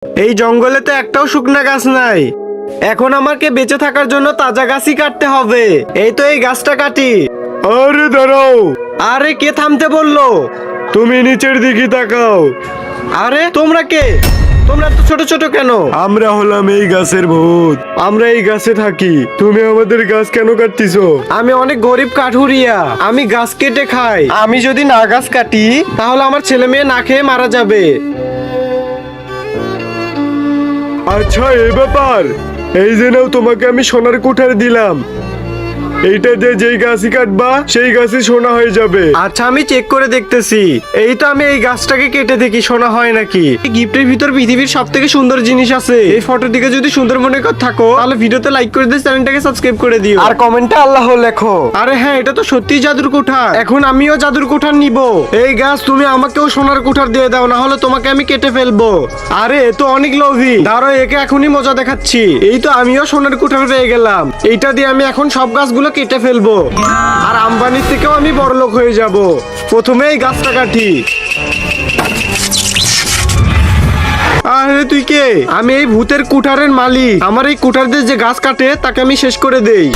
এই জঙ্গলে তো একটাও শুকনা গাছ নাই। এখন আমাকে বেঁচে থাকার জন্য তাজা গাছই কাটতে হবে। এই তো এই গাছটা কাটি। আরে দাঁড়াও, আরে কে থামতে বললো? তুমি নিচের দিকে তাকাও। আরে তোমরা কে? তোমরা তো ছোট ছোট কেন? আমরা হলাম এই গাছের ভূত, আমরা এই গাছে থাকি। তুমি আমাদের গাছ কেন কাটতিছো? আমি অনেক গরিব কাঠুরিয়া, আমি গাছ কেটে খাই। আমি যদি না গাছ কাটি তাহলে আমার ছেলে মেয়ে না খেয়ে মারা যাবে। আচ্ছা এই ব্যাপার, এই যে নাও, তোমাকে আমি সোনার কুঠার দিলাম। এইটা দিয়ে যেই গাছই কাটবা সেই গাছই সোনা হয়ে যাবে। আচ্ছা আমি চেক করে দেখতেছি। এই তো আমি এই গাছটাকে কেটে দেখি শোনা হয় নাকি। এই গিফটের ভিতর পৃথিবীর সব থেকে সুন্দর জিনিস আছে। এই ফটোর দিকে যদি সুন্দর মনে কর থাকো তাহলে ভিডিওতে লাইক করে দিয়ে চ্যানেলটাকে সাবস্ক্রাইব করে দিও আর কমেন্টে আল্লাহ লেখো। আরে হ্যাঁ, এটা তো সত্যিই জাদুর কুঠার। এখন আমিও জাদুর কুঠার নিব। এই গাছ তুমি আমাকেও সোনার কুঠার দিয়ে দাও, না হলে তোমাকে আমি কেটে ফেলবো। আরে এ তো অনেক লোভী, দাঁড়াও একে এখনই মজা দেখাচ্ছি। এই তো আমিও সোনার কুঠার পেয়ে গেলাম। এইটা দিয়ে আমি এখন সব গাছগুলো কেটে ফেলবো আর আম্বানির থেকেও আমি বড়লোক হয়ে যাব। প্রথমে এই গাছটা কাটি। আরে তুই কে? আমি এই ভূতের কুঠারের মালিক। আমার এই কুঠার দিয়ে যে গাছ কাটে তাকে আমি শেষ করে দেই।